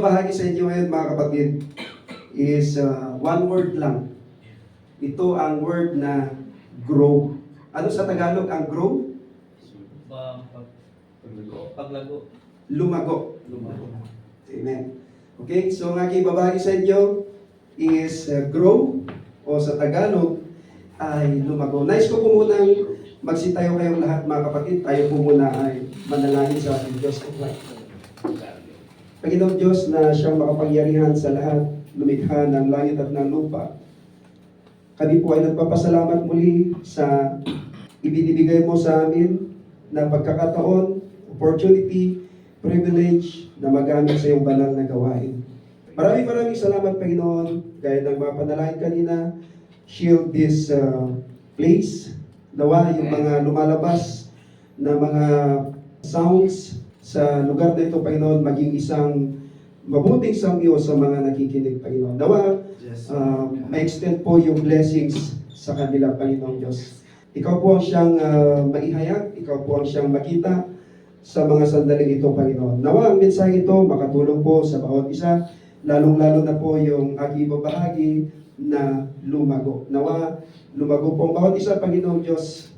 ibabahagi sa inyo ngayon mga kapatid is one word lang. Ito ang word na grow. Ano sa Tagalog ang grow? Paglago. Lumago. Amen. Okay, so ang aking ibabahagi sa inyo is grow o sa Tagalog ay lumago. Nais ko po munang magsitayo kayong lahat mga kapatid. Tayo po muna ay manalangin sa ating Diyos of life. Panginoon Diyos na siyang makapangyarihan sa lahat, lumikha ng langit at ng lupa. Kami po ay nagpapasalamat muli sa ibinibigay mo sa amin na pagkakataon, opportunity, privilege na magamit sa iyong banal na gawain. Maraming salamat Panginoon, gaya ng mga panalangin kanina, shield this place, nawa yung mga lumalabas na mga sounds sa lugar na ito, Panginoon, maging isang mabuting samyo sa mga nakikinig, Panginoon. Nawa, ma-extend po yung blessings sa kanila, Panginoon Diyos. Ikaw po ang siyang maihayag, ikaw po ang siyang makita sa mga sandaling ito, Panginoon. Nawa, ang mensahe ito makatulong po sa bawat isa, lalong-lalo na po yung aking ibabahagi na lumago. Nawa, lumago po ang bawat isa, Panginoon Diyos,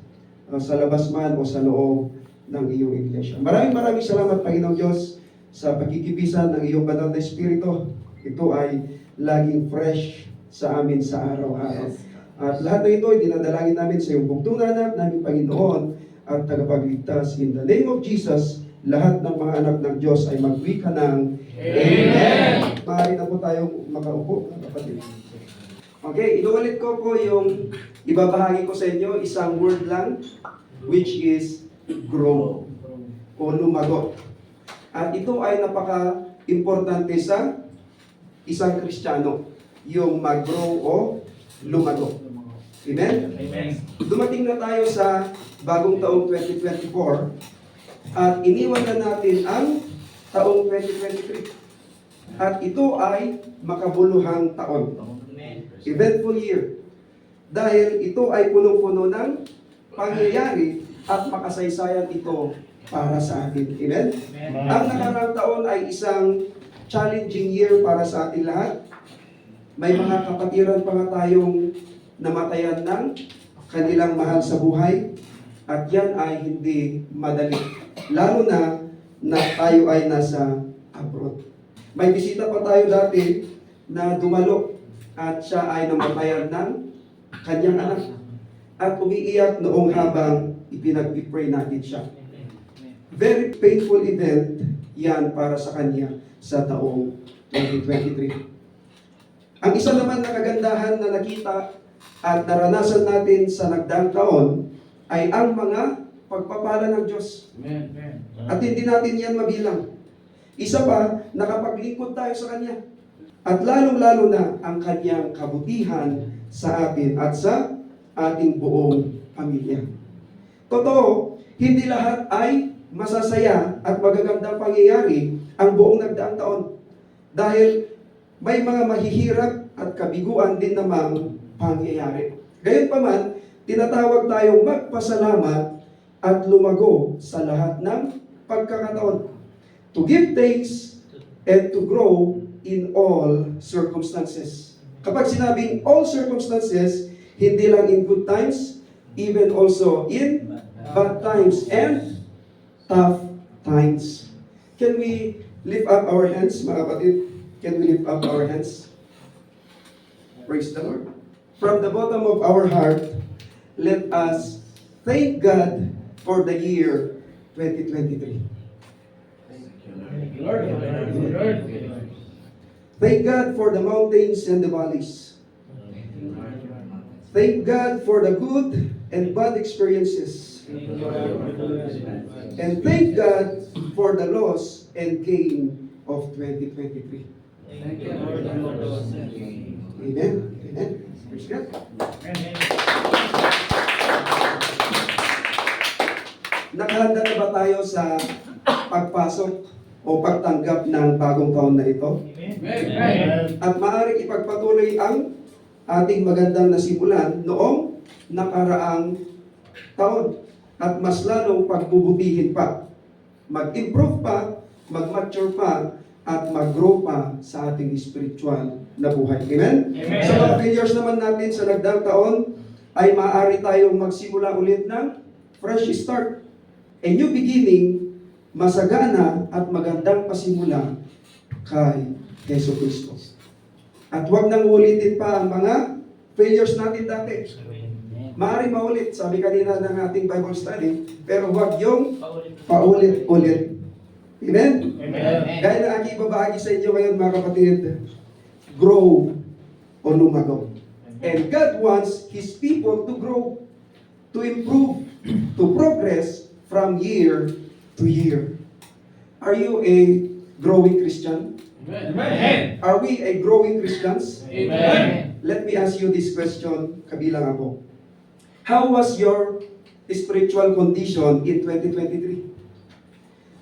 sa labas man o sa loob ng iyong iglesia. Maraming salamat, Panginoong Diyos, sa pagkikibisan ng iyong banal na Espiritu. Ito ay laging fresh sa amin sa araw-araw. At lahat ng ito ay dinadalangin namin sa iyong bugtungan at namin, Panginoon, at tagapagligtas. In the name of Jesus, lahat ng mga anak ng Diyos ay magwika ng Amen! Maaari na po tayong makaupo, kapatid. Okay, inuulit ko po yung ibabahagi ko sa inyo, isang word lang, which is grow o lumago. At ito ay napaka-importante sa isang Kristiyano, yung mag-grow o lumago. Amen? Amen. Dumating na tayo sa bagong taong 2024 at iniwan na natin ang taong 2023. At ito ay makabuluhang taon. Eventful year. Dahil ito ay punong-puno ng pangyayari at makasaysayan ito para sa atin. Amen? Amen. Ang nakaraang taon ay isang challenging year para sa atin lahat. May mga kapatiran pa nga tayong namatayan ng kanilang mahal sa buhay at yan ay hindi madali. Lalo na tayo ay nasa abroad. May bisita pa tayo dati na dumalo at siya ay namatayan ng kanyang anak at umiiyak noong habang ipinag-pray natin siya. Very painful event yan para sa kanya sa taong 2023. Ang isa naman na kagandahan na nakita at naranasan natin sa nagdaang taon ay ang mga pagpapala ng Diyos. Amen. At hindi natin yan mabilang. Isa pa, nakapaglingkod tayo sa Kanya. At lalong-lalo na ang Kanyang kabutihan sa atin at sa ating buong pamilya. Totoo, hindi lahat ay masasaya at magagandang pangyayari ang buong nagdaang taon. Dahil may mga mahihirap at kabiguan din namang pangyayari. Gayunpaman, tinatawag tayong magpasalamat at lumago sa lahat ng pagkakataon. To give thanks and to grow in all circumstances. Kapag sinabing all circumstances, hindi lang in good times, even also in bad times and tough times. Can we lift up our hands, mga kapatid? Can we lift up our hands? Praise the Lord. From the bottom of our heart, let us thank God for the year 2023. Thank God for the mountains and the valleys. Thank God for the good and bad experiences. And thank God for the loss and gain of 2023. Amen. Amen. Praise God. Nakahanda na ba tayo sa pagpasok o pagtanggap ng bagong taon na ito? Amen. At maaaring ipagpatuloy ang ating magandang nasimulan noong nakaraang taon at mas lalong pagbubutihin pa, mag-improve pa, mag-mature pa at mag-grow pa sa ating spiritual na buhay. Amen? Amen. Sa mga failures naman natin sa nagdaang taon, ay maaari tayong magsimula ulit ng fresh start. A new beginning, masagana at magandang pasimula kay Yesu Cristo. At huwag nang ulitin pa ang mga failures natin dati. Maaari maulit, sabi kanina ng ating Bible study, pero huwag yung paulit-ulit. Amen? Amen. Gaya na aking babahagi sa inyo ngayon mga kapatid, grow o lumago. And God wants His people to grow, to improve, to progress from year to year. Are you a growing Christian? Amen. Are we a growing Christians? Amen. Let me ask you this question, kabilang ako. How was your spiritual condition in 2023?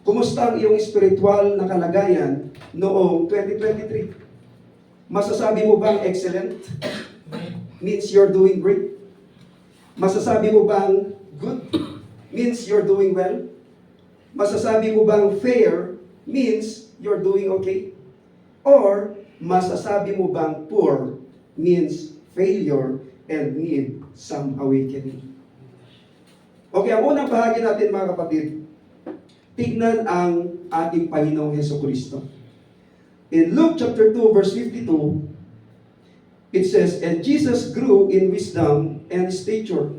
Kumusta ang iyong spiritual na kalagayan noong 2023? Masasabi mo bang excellent? Means you're doing great? Masasabi mo bang good? Means you're doing well? Masasabi mo bang fair? Means you're doing okay? Or masasabi mo bang poor? Means failure and need some awakening? Okay, ang unang bahagi natin mga kapatid, tignan ang ating Panginoong Hesukristo. In Luke chapter 2 verse 52, it says, "And Jesus grew in wisdom and stature,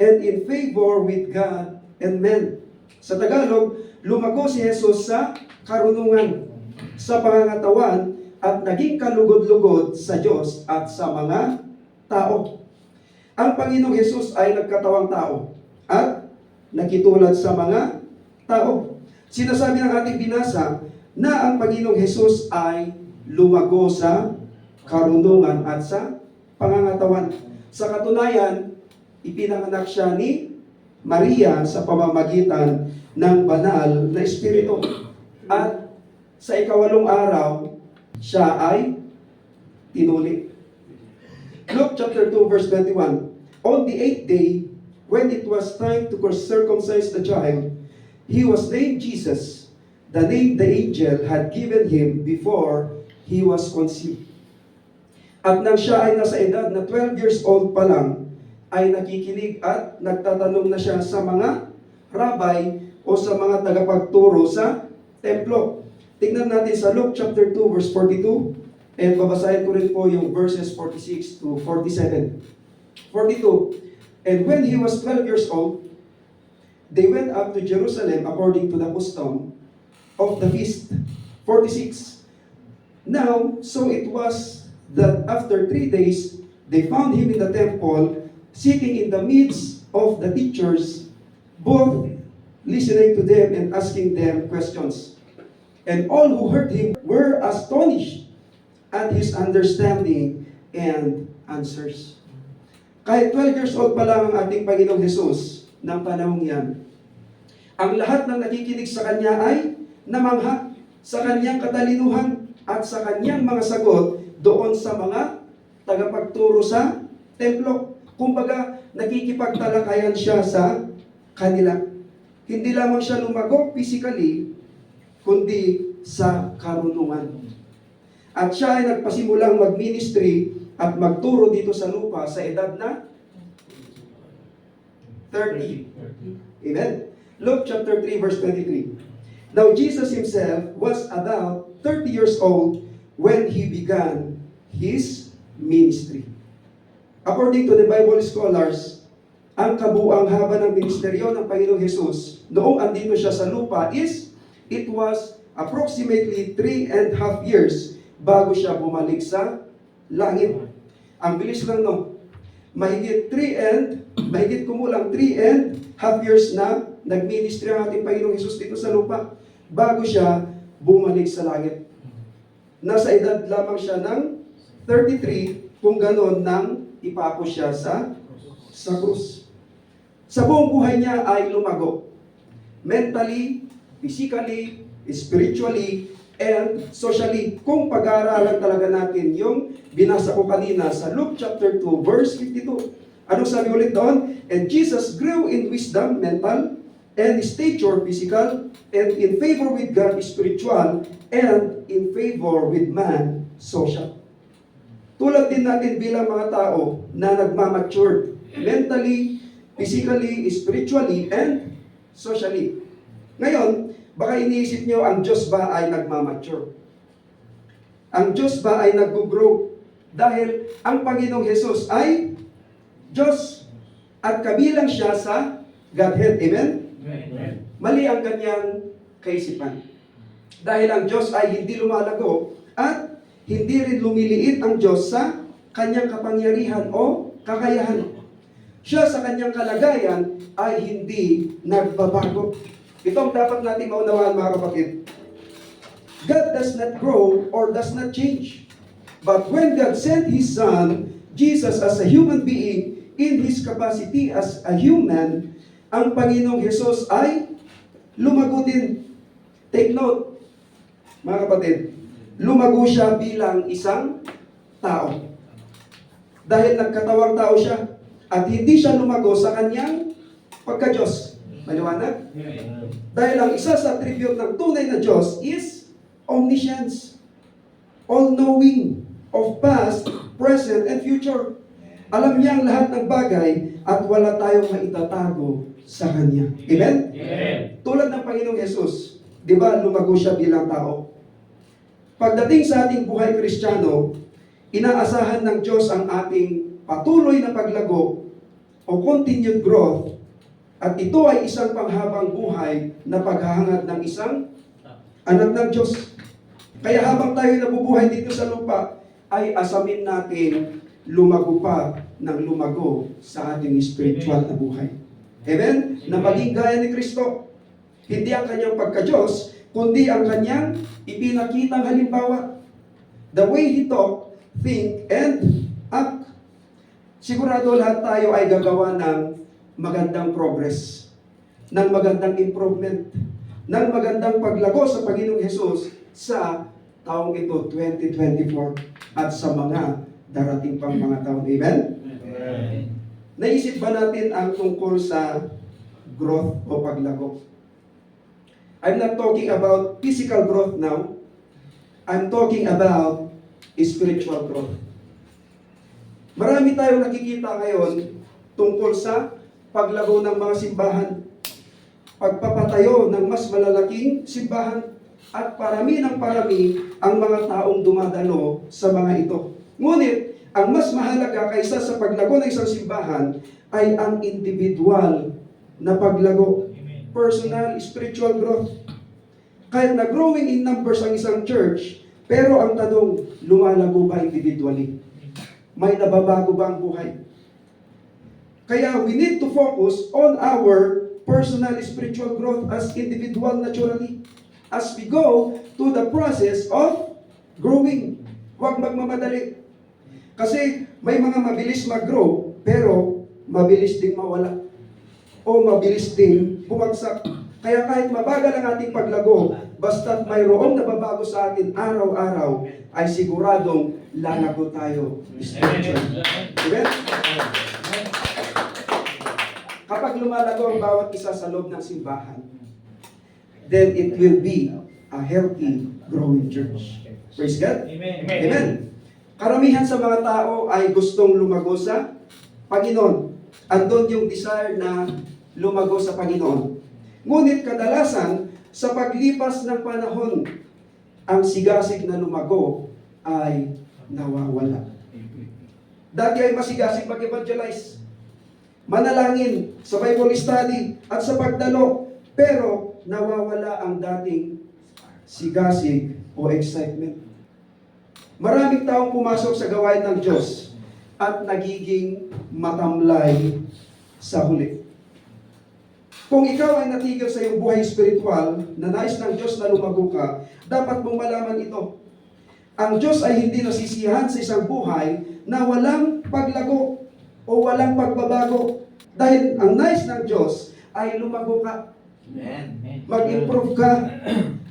and in favor with God and men." Sa Tagalog, lumago si Jesus sa karunungan, sa pangangatawan, at naging kalugod-lugod sa Diyos at sa mga tao. Ang Panginoong Jesus ay nagkatawang tao at nakitulad sa mga tao. Sinasabi ng ating binasa na ang Panginoong Jesus ay lumago sa karunungan at sa pangangatawan. Sa katunayan, ipinanganak siya ni Maria sa pamamagitan ng banal na Espiritu. At sa ikawalong araw, siya ay tinuli. Luke chapter 2 verse 21. On the 8th day, when it was time to circumcise the child, he was named Jesus, the name the angel had given him before he was conceived. At nang siya ay nasa edad na 12 years old pa lang, ay nakikinig at nagtatanong na siya sa mga rabbi o sa mga tagapagturo sa templo. Tingnan natin sa Luke chapter 2 verse 42, and babasahin ko rin po yung verses 46 to 47. 42. And when he was 12 years old, they went up to Jerusalem according to the custom of the feast. 46. Now, so it was that after 3 days, they found him in the temple, sitting in the midst of the teachers, both listening to them and asking them questions. And all who heard him were astonished at his understanding and answers. Kahit 12 years old pa lang ang ating Panginoong Jesus ng panahong yan, ang lahat ng nakikinig sa Kanya ay namangha sa Kanyang katalinuhan at sa Kanyang mga sagot doon sa mga tagapagturo sa templo. Kumbaga, nakikipagtalakayan siya sa kanila. Hindi lamang siya lumago physically, kundi sa karunungan. At siya ay nagpasimulang mag-ministry at magturo dito sa lupa sa edad na 30. Amen? Luke chapter 3 verse 23. Now Jesus himself was about 30 years old when he began his ministry. According to the Bible scholars, ang kabuang haba ng ministeryo ng Panginoong Jesus noong andito siya sa lupa is, it was approximately 3.5 years bago siya bumalik sa langit. Ang bilis lang, no? Mahigit kumulang 3.5 years na nagministry ang ating Panginoong Jesus dito sa lupa bago siya bumalik sa langit. Nasa edad lamang siya ng 33 kung ganon nang ipako siya sa krus. Sa buong buhay niya ay lumago. Mentally, physically, spiritually, and socially. Kung pag-aaralan talaga natin yung binasa ko kanina sa Luke chapter 2 verse 52. Anong sabi ulit doon? And Jesus grew in wisdom, mental, and stature, physical, and in favor with God, spiritual, and in favor with man, social. Tulad din natin bilang mga tao na nagmamature mentally, physically, spiritually, and socially. Ngayon, baka iniisip nyo, ang Diyos ba ay nagmamature? Ang Diyos ba ay nag-grow? Dahil ang Panginoong Hesus ay Diyos at kabilang siya sa Godhead. Amen? Amen. Mali ang kanyang kaisipan. Dahil ang Diyos ay hindi lumalago at hindi rin lumiliit ang Diyos sa kanyang kapangyarihan o kakayahan. Siya sa kanyang kalagayan ay hindi nagbabago. Ito ang dapat natin maunawaan, mga kapatid. God does not grow or does not change. But when God sent His Son, Jesus as a human being, in His capacity as a human, ang Panginoong Hesus ay lumago din. Take note, mga kapatid, lumago siya bilang isang tao. Dahil nagkatawang tao siya, at hindi siya lumago sa kanyang pagka-Diyos. Maliwanag? Dahil ang isa sa attribute ng tunay na Diyos is omniscience. All-knowing of past, present, and future. Alam niya ang lahat ng bagay at wala tayong maitatago sa Kanya. Amen? Amen. Tulad ng Panginoong Hesus, di ba lumago siya bilang tao? Pagdating sa ating buhay Kristiyano, inaasahan ng Diyos ang ating patuloy na paglago o continued growth, at ito ay isang panghabang buhay na paghahangad ng isang anak ng Diyos. Kaya habang tayo nabubuhay dito sa lupa, ay asamin natin lumago pa ng lumago sa ating spiritual na buhay. Amen? Na maging gaya ni Kristo. Hindi ang kanyang pagka-Diyos, kundi ang kanyang ipinakitang halimbawa. The way He talk, think, and act. Sigurado lahat tayo ay gagawa ng magandang progress, ng magandang improvement, ng magandang paglago sa Panginoong Hesus sa taong ito, 2024, at sa mga darating pang mga taon. Amen? Amen. Naisip ba natin ang tungkol sa growth o paglago? I'm not talking about physical growth now. I'm talking about spiritual growth. Marami tayong nakikita ngayon tungkol sa paglago ng mga simbahan, pagpapatayo ng mas malalaking simbahan, at parami ng parami ang mga taong dumadalo sa mga ito. Ngunit, ang mas mahalaga kaysa sa paglago ng isang simbahan ay ang individual na paglago. Personal, spiritual growth. Kahit na growing in numbers ang isang church, pero ang tanong, lumalago ba individually? May nababago ba ang buhay? Kaya we need to focus on our personal spiritual growth as individual naturally as we go to the process of growing. Huwag magmamadali. Kasi may mga mabilis mag-grow, pero mabilis ding mawala. O mabilis ding bumagsak. Kaya kahit mabagal ang ating paglago, basta't mayroong nababago sa atin araw-araw, ay siguradong lalago tayo spiritually. Amen? Kapag lumalago ang bawat isa sa loob ng simbahan, then it will be a healthy, growing church. Praise God? Amen. Amen. Karamihan sa mga tao ay gustong lumago sa Panginoon. Andun yung desire na lumago sa Panginoon. Ngunit kadalasan, sa paglipas ng panahon, ang sigasig na lumago ay nawawala. Dati ay masigasig mag-evangelize, manalangin, sa Bible study, at sa pagdalo, pero nawawala ang dating sigasig o excitement. Maraming taong pumasok sa gawain ng Diyos at nagiging matamlay sa huli. Kung ikaw ay natigil sa iyong buhay spiritual na nais ng Diyos na lumago ka, dapat mong malaman ito. Ang Diyos ay hindi nasisiyahan sa isang buhay na walang paglago o walang pagbabago. Dahil ang nais ng Diyos ay lumago ka, mag-improve ka,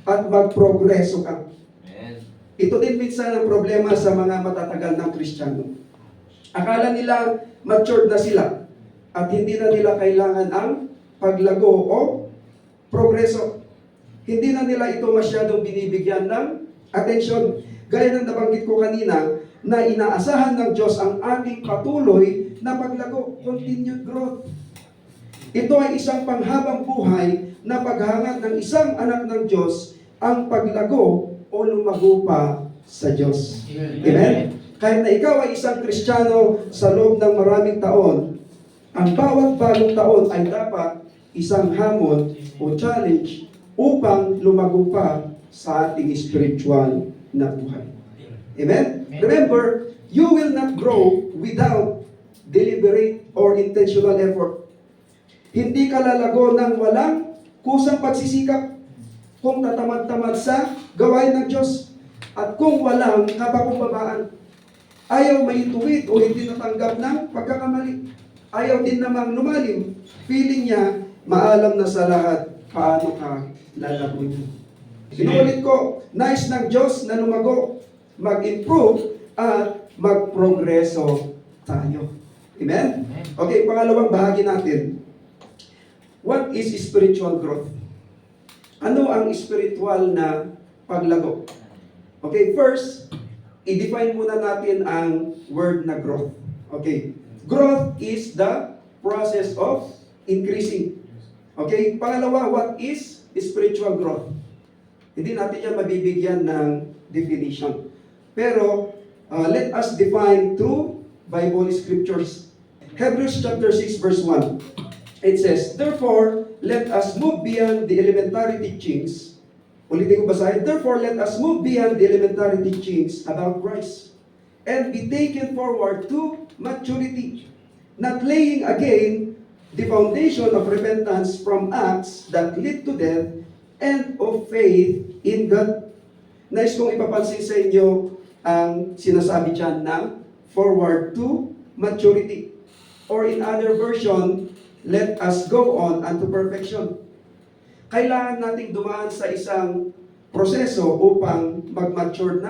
at mag-progreso ka. Ito din minsan ang problema sa mga matatagal ng Kristiyano. Akala nila matured na sila at hindi na nila kailangan ang paglago o progreso. Hindi na nila ito masyadong binibigyan ng atensyon. Gaya ng nabanggit ko kanina, na inaasahan ng Diyos ang ating patuloy na paglago, continued growth. Ito ay isang panghabang buhay na paghangad ng isang anak ng Diyos ang paglago o lumago pa sa Diyos. Amen? Kahit na ikaw ay isang Kristiyano sa loob ng maraming taon, ang bawat bagong taon ay dapat isang hamon o challenge upang lumago pa sa ating spiritual na buhay. Amen? Remember, you will not grow without deliberate or intentional effort. Hindi ka lalago ng walang kusang pagsisikap kung tatamad-tamad sa gawain ng Diyos at kung walang kapakumbabaan. Ayaw maituwid o hindi natanggap ng pagkakamali. Ayaw din namang lumalim. Feeling niya, maalam na sa lahat paano ka lalagoy. Sinuulit ko, nais ng Diyos na lumago, mag-improve at magprogreso tayo. Amen? Okay, pangalawang bahagi natin. What is spiritual growth? Ano ang spiritual na paglago? Okay, first, i-define muna natin ang word na growth. Okay, growth is the process of increasing. Okay, pangalawa, what is spiritual growth? Hindi natin yan mabibigyan ng definition. Pero, let us define through Bible scriptures. Hebrews chapter 6 verse 1. It says, therefore, let us move beyond the elementary teachings. Ulitin ko basahin. Therefore, let us move beyond the elementary teachings about Christ and be taken forward to maturity, not laying again the foundation of repentance from acts that lead to death and of faith in God. Nais kong ipapansin sa inyo ang sinasabi dyan na forward to maturity. Or in other version, let us go on unto perfection. Kailangan nating dumaan sa isang proseso upang mag-mature.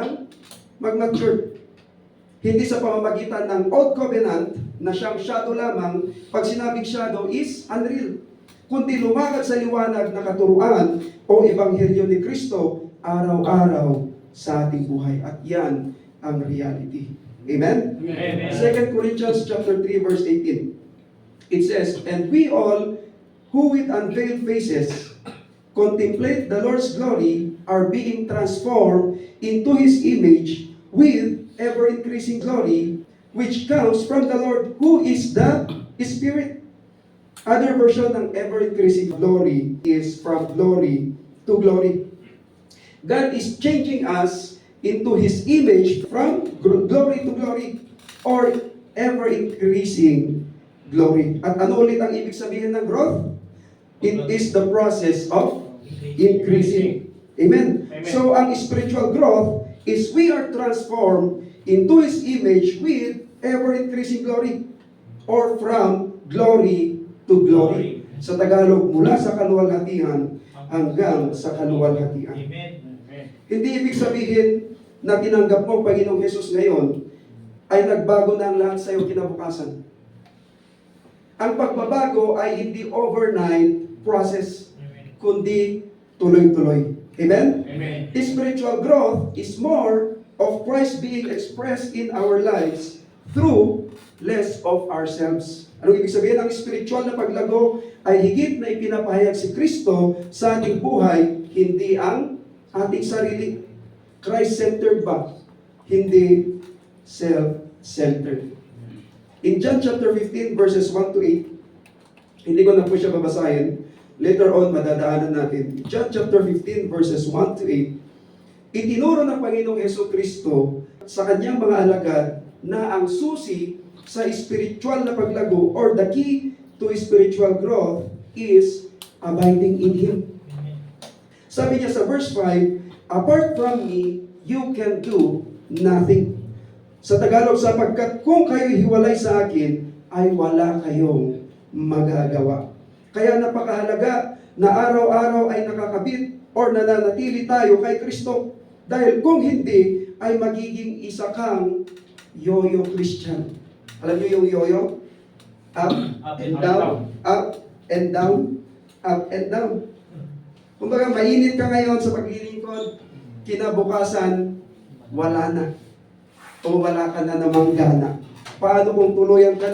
Hindi sa pamamagitan ng Old Covenant na siyang shadow lamang. Pag sinabing shadow is unreal. Kundi lumakad sa liwanag na katuruan o ebanghelyo ni Kristo araw-araw sa ating buhay. At yan ang reality. Amen? Amen. 2 Corinthians chapter 3 verse 18. It says, and we all who with unveiled faces contemplate the Lord's glory are being transformed into His image with ever-increasing glory, which comes from the Lord who is the Spirit. Other version ng ever-increasing glory is from glory to glory. God is changing us into His image from glory to glory or ever-increasing glory. At ano ulit ang ibig sabihin ng growth? It is the process of increasing. Amen. Amen. So, ang spiritual growth is we are transformed into His image with ever-increasing glory or from glory to glory. Sa Tagalog, mula sa kaluwalhatian hanggang sa kaluwalhatian. Amen. Hindi ibig sabihin na tinanggap mo ang Panginoong Hesus ngayon ay nagbago na ang lahat sa iyo kinabukasan. Ang pagbabago ay hindi overnight process, kundi tuloy-tuloy. Amen? Amen. Spiritual growth is more of Christ being expressed in our lives through less of ourselves. Anong ibig sabihin? Ang spiritual na paglago ay higit na ipinapahayag si Kristo sa ating buhay, hindi ang ating sarili. Christ-centered ba? Hindi self-centered. In John chapter 15 verses 1 to 8, hindi ko na po siya babasahin. Later on, madadaanan natin. John chapter 15 verses 1 to 8, itinuro ng Panginoong Jesucristo sa kanyang mga alagad na ang susi sa spiritual na paglago or the key to spiritual growth is abiding in Him. Sabi niya sa verse 5, apart from me, you can do nothing. Sa Tagalog, sapagkat kung kayo hiwalay sa akin, ay wala kayong magagawa. Kaya napakahalaga na araw-araw ay nakakabit or nananatili tayo kay Kristo. Dahil kung hindi, ay magiging isa kang yo-yo Christian. Alam niyo yung yo-yo? Up and down, up and down, up and down. Kumbaga, mainit ka ngayon sa paglilingkod, kinabukasan, wala na. O wala ka na namang gana. Paano kung tuluyan ka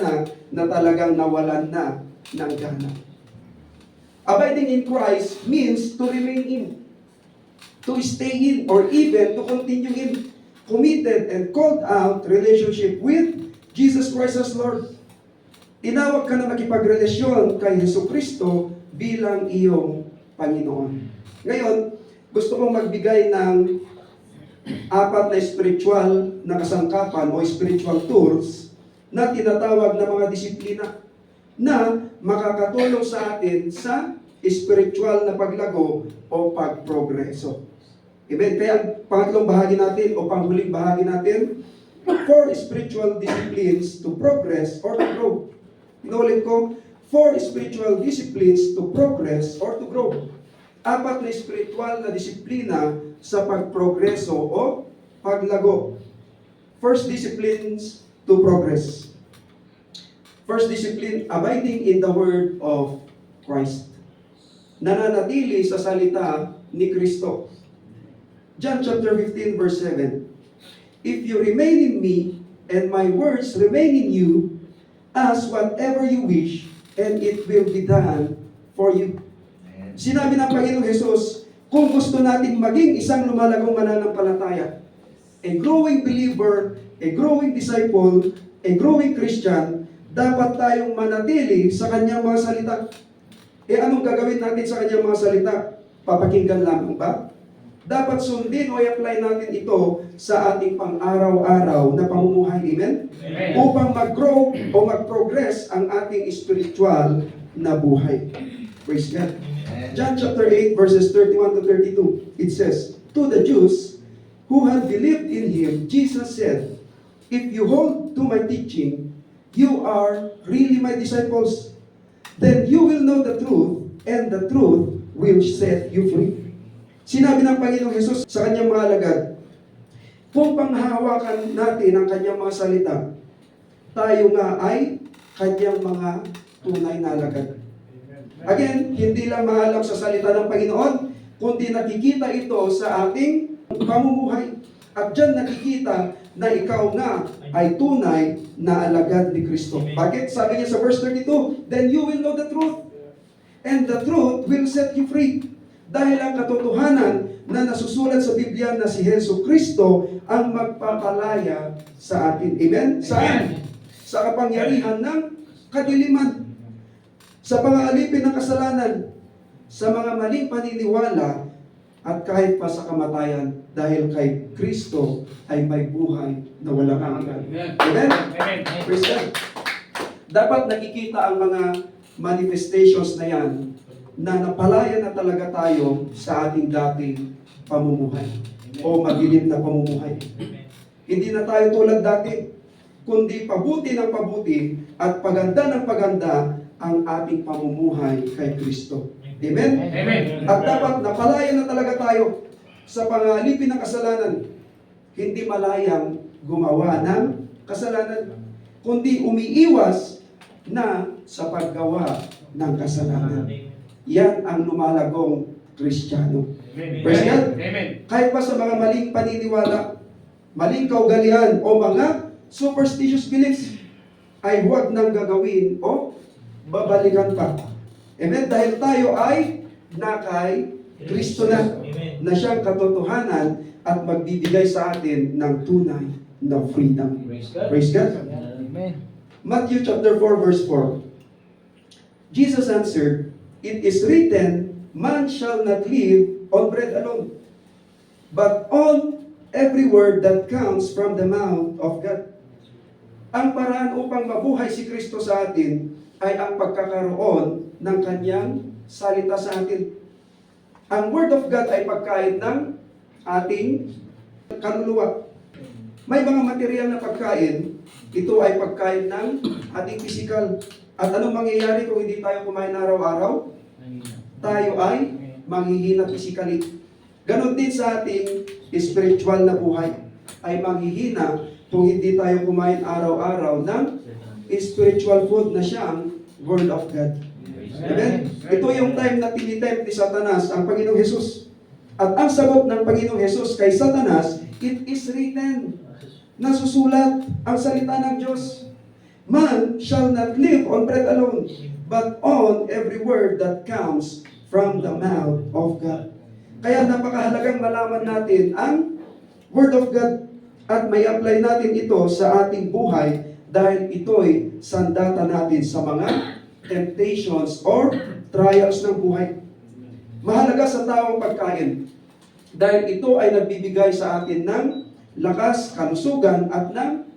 na talagang nawalan na ng gana? Abiding in Christ means to remain in, to stay in, or even to continue in committed and called out relationship with Jesus Christ as Lord. Tinawag ka na makipagrelasyon kay Jesucristo bilang iyong Panginoon. Ngayon, gusto kong magbigay ng 4 na spiritual na kasangkapan o spiritual tools na tinatawag na mga disiplina na makakatulong sa atin sa spiritual na paglago o pagprogreso. Amen? Kaya ang pangatlong bahagi natin o panghuling bahagi natin, 4 spiritual disciplines to progress or to grow. Inulit ko, 4 spiritual disciplines to progress or to grow. 4 na spiritual na disiplina sa pagprogreso o paglago. First disciplines to progress. First discipline, abiding in the Word of Christ. Nananatili sa salita ni Kristo. John chapter 15 verse 7. If you remain in me, and my words remain in you, ask whatever you wish, and it will be done for you. Sinabi ng Panginoong Jesus, kung gusto nating maging isang lumalagong mananampalataya, a growing believer, a growing disciple, a growing Christian, dapat tayong manatili sa kanyang mga salita. Anong gagawin natin sa kanyang mga salita? Papakinggan lamang ba? Dapat sundin o i-apply natin ito sa ating pang-araw-araw na pamumuhay. Amen? Amen. Upang mag-grow o mag-progress ang ating spiritual na buhay. Praise God. John chapter 8 verses 31 to 32. It says, to the Jews who had believed in Him, Jesus said, if you hold to my teaching, you are really my disciples. Then you will know the truth, and the truth will set you free. Sinabi ng Panginoong Jesus sa kanyang mga alagad, kung panghahawakan natin ang kanyang mga salita, tayo nga ay kanyang mga tunay na alagad. Again, hindi lang maalam sa salita ng Panginoon, kundi nakikita ito sa ating pamumuhay. At dyan nakikita na ikaw nga ay tunay na alagad ni Kristo. Bakit? Sabi niya sa verse 32, then you will know the truth, and the truth will set you free. Dahil ang katotohanan na nasusulat sa Biblia na si Jesucristo ang magpapalaya sa atin. Amen? Saan? Sa kapangyarihan ng kadiliman. Sa pangaalipin ng kasalanan. Sa mga maling paniniwala at kahit pa sa kamatayan dahil kay Kristo ay may buhay na walang hanggan. Amen? Amen. Praise God. Dapat nakikita ang mga manifestations na yan na napalaya na talaga tayo sa ating dating pamumuhay o madilim na pamumuhay. Hindi na tayo tulad dati, kundi pabuti ng pabuti at paganda ng paganda ang ating pamumuhay kay Kristo. Amen? Amen. At dapat napalaya na talaga tayo sa pangalipin ng kasalanan. Hindi malayang gumawa ng kasalanan, kundi umiiwas na sa paggawa ng kasalanan. Yan ang lumalagong Kristiyano. Praise God. Amen. Kahit pa sa mga maling paniniwala, maling kaugalian o mga superstitious beliefs, ay huwag nang gagawin o babalikan pa. Amen? Dahil tayo ay nakay Kristo na siyang katotohanan at magbibigay sa atin ng tunay na freedom. Praise God. Amen. Matthew chapter 4 verse 4. Jesus answered, it is written, man shall not live on bread alone, but on every word that comes from the mouth of God. Ang paraan upang mabuhay si Kristo sa atin ay ang pagkakaroon ng kanyang salita sa atin. Ang Word of God ay pagkain ng ating kaluluwa. May mga material na pagkain, ito ay pagkain ng ating physical. At anong mangyayari kung hindi tayo kumain araw-araw? Tayo ay manghihina physically. Ganon din sa ating spiritual na buhay. Ay manghihina kung hindi tayo kumain araw-araw ng spiritual food na siyang Word of God. Amen? Ito yung time na tinitempt ni Satanas ang Panginoong Hesus. At ang sagot ng Panginoong Hesus kay Satanas, it is written, nasusulat ang salita ng Diyos. Man shall not live on bread alone, but on every word that comes from the mouth of God. Kaya napakahalagang malaman natin ang Word of God at may apply natin ito sa ating buhay dahil ito'y sandata natin sa mga temptations or trials ng buhay. Mahalaga sa taong pagkain dahil ito ay nagbibigay sa atin ng lakas, kalusugan at ng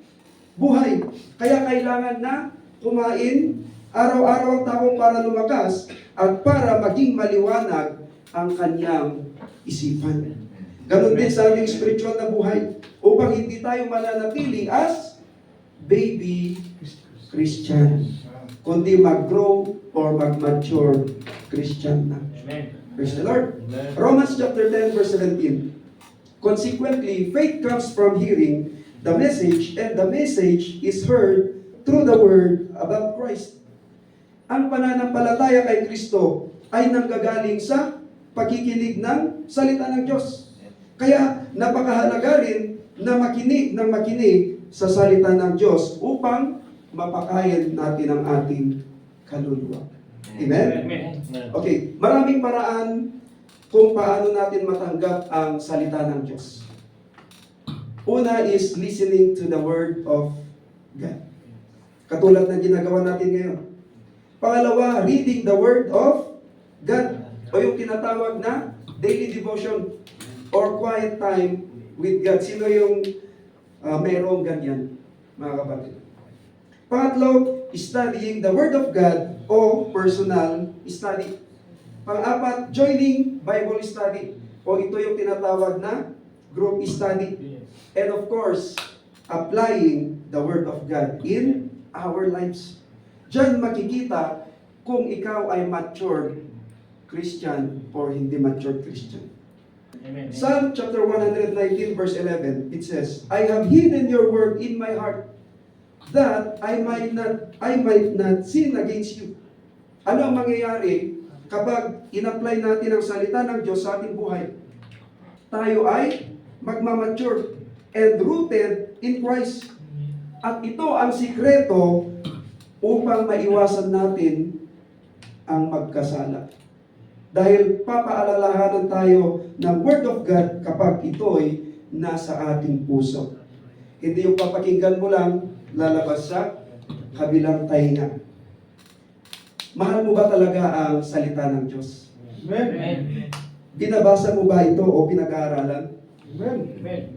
buhay. Kaya kailangan na kumain araw-araw ang taong para lumakas at para maging maliwanag ang kanyang isipan. Ganon din sa ating spiritual na buhay upang hindi tayo mananatili as baby Christian, kundi mag-grow or mag-mature Christian na. Amen. Praise the Lord. Amen. Romans chapter 10 verse 17. Consequently, faith comes from hearing the message, and the message is heard through the word about Christ. Ang pananampalataya kay Kristo ay nanggagaling sa pakikinig ng salita ng Diyos. Kaya napakahalaga rin na makinig ng makinig sa salita ng Diyos upang mapakain natin ang ating kaluluwa. Amen? Amen. Okay, maraming paraan kung paano natin matanggap ang salita ng Diyos. Una is listening to the Word of God. Katulad ng ginagawa natin ngayon. Pangalawa, reading the Word of God. O yung tinatawag na daily devotion or quiet time with God. Sino yung mayroong ganyan, mga kapatid? Pangatlo, studying the Word of God o personal study. Pang-apat, joining Bible study o ito yung tinatawag na group study. And of course, applying the Word of God in our lives. Diyan makikita kung ikaw ay matured Christian or hindi matured Christian. Amen. Psalm chapter 119 verse 11, it says, I have hidden your word in my heart that I might not sin against you. Ano ang mangyayari kapag in-apply natin ang salita ng Diyos sa ating buhay? Tayo ay magmamature and rooted in Christ. At ito ang sikreto upang maiwasan natin ang magkasala. Dahil papaalalahanan tayo ng Word of God kapag ito'y nasa ating puso. Hindi yung papakinggan mo lang, lalabas sa kabilang tainga. Mahal mo ba talaga ang salita ng Diyos? Amen. Binabasa mo ba ito o pinag-aaralan? Amen.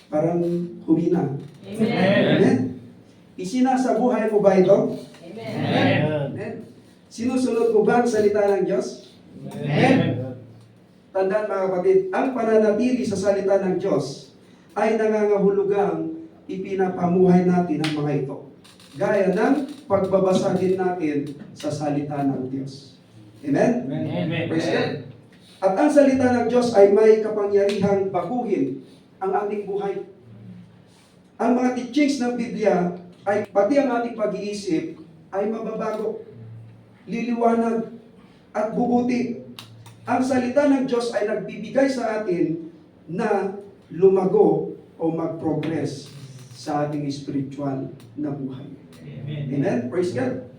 Parang humina. Amen. Amen? Isinasabuhay mo ba ito? Amen. Amen? Sinusunod mo ba ang salita ng Diyos? Amen. Tandaan mga kapatid, ang pananatili sa salita ng Diyos ay nangangahulugang ipinapamuhay natin ang mga ito. Gaya ng pagbabasa din natin sa salita ng Diyos. Amen? Amen. Praise God. At ang salita ng Diyos ay may kapangyarihang baguhin ang ating buhay. Ang mga teachings ng Biblia ay pati ang ating pag-iisip ay mababago, liliwanag at bubuti. Ang salita ng Diyos ay nagbibigay sa atin na lumago o mag-progress sa ating spiritual na buhay. Amen? Praise God.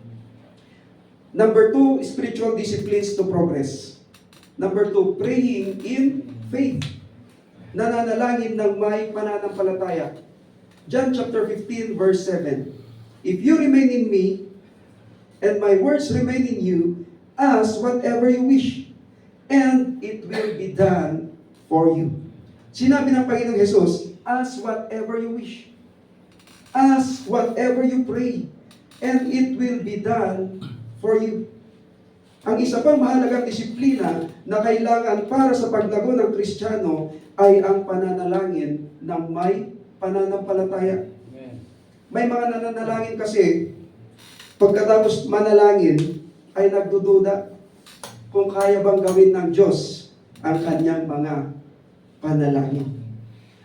Number 2, spiritual disciplines to progress. Number 2, praying in faith. Nananalangin ng may pananampalataya. John chapter 15 verse 7. If you remain in me, and my words remain in you, ask whatever you wish, and it will be done for you. Sinabi ng Panginoong Jesus, ask whatever you wish. Ask whatever you pray, and it will be done for you. Ang isa pang mahalagang disiplina na kailangan para sa paglago ng Kristiyano ay ang pananalangin ng may pananampalataya. May mga nananalangin kasi, pagkatapos manalangin, ay nagdududa kung kaya bang gawin ng Diyos ang kanyang mga panalangin.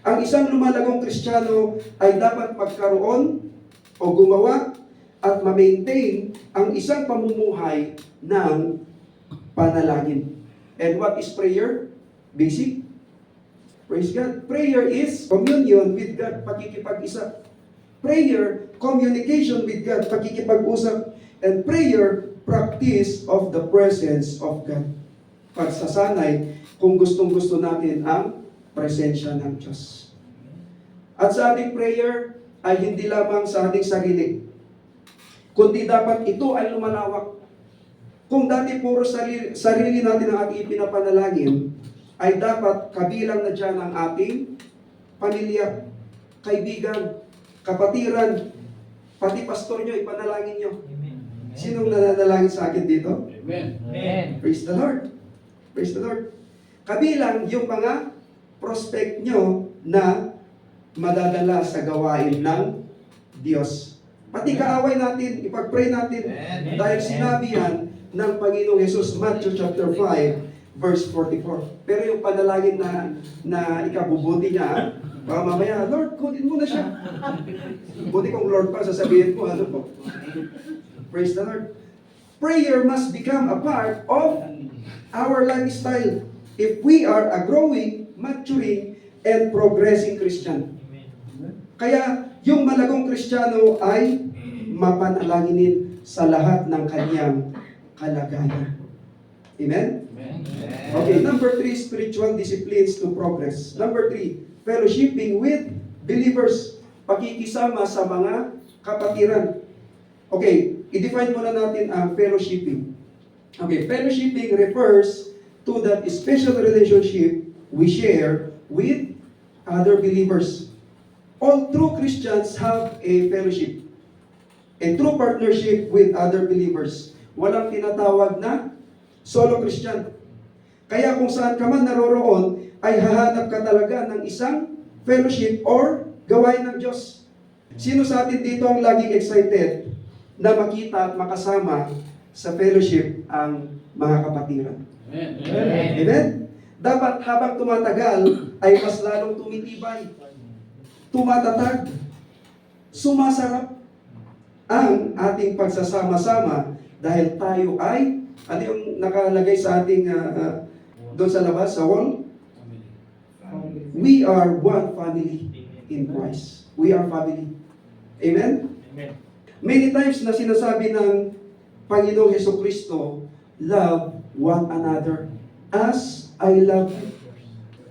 Ang isang lumalagong Kristiyano ay dapat magkaroon o gumawa at ma-maintain ang isang pamumuhay ng panalangin. And what is prayer? Basic. Praise God. Prayer is communion with God, pakikipag-isa. Prayer, communication with God, pakikipag-usap. And prayer, practice of the presence of God. Pagsasanay kung gustong-gusto natin ang presensya ng Diyos. At sa ating prayer ay hindi lamang sa ating sarili, kundi dapat ito ay lumalawak. Kung dati puro sarili natin ang ating ipinapanalangin, ay dapat kabilang na dyan ang ating pamilya, kaibigan, kapatiran, pati pastor nyo, ipanalangin nyo. Sinong nananalangin sa akin dito? Amen. Praise the Lord. Praise the Lord. Kabilang yung mga prospect nyo na madadala sa gawain ng Diyos. Pati kaaway natin, ipag-pray natin. Dahil sinabi yan ng Panginoong Jesus, Matthew chapter 5, verse 44. Pero yung panalangin na ikabubuti niya, baka mamaya, Lord, kunin mo na siya. Buti kung Lord pa, sasabihin ko, ano po? Praise the Lord. Prayer must become a part of our lifestyle if we are a growing, maturing, and progressing Christian. Kaya, yung malagong Kristiyano ay mapanalanginin sa lahat ng kanyang kalagayan. Amen? Okay, number 3, spiritual disciplines to progress. Number 3, fellowshipping with believers. Pakikisama sa mga kapatiran. Okay, i-define muna natin ang fellowshipping. Okay, fellowshipping refers to that special relationship we share with other believers. All true Christians have a fellowship, a true partnership with other believers. Walang tinatawag na solo Christian. Kaya kung saan ka man naroroon, ay hahanap ka talaga ng isang fellowship or gawain ng Diyos. Sino sa atin dito ang laging excited na makita at makasama sa fellowship ang mga kapatiran? Amen? Dapat habang tumatagal ay mas lalong tumitibay, tumatatag, sumasarap ang ating pagsasama-sama dahil tayo ay, ano yung nakalagay sa ating doon sa labas, sa wall? We are one family in Christ. We are family. Amen? Many times na sinasabi ng Panginoong Hesukristo, love one another as I love you.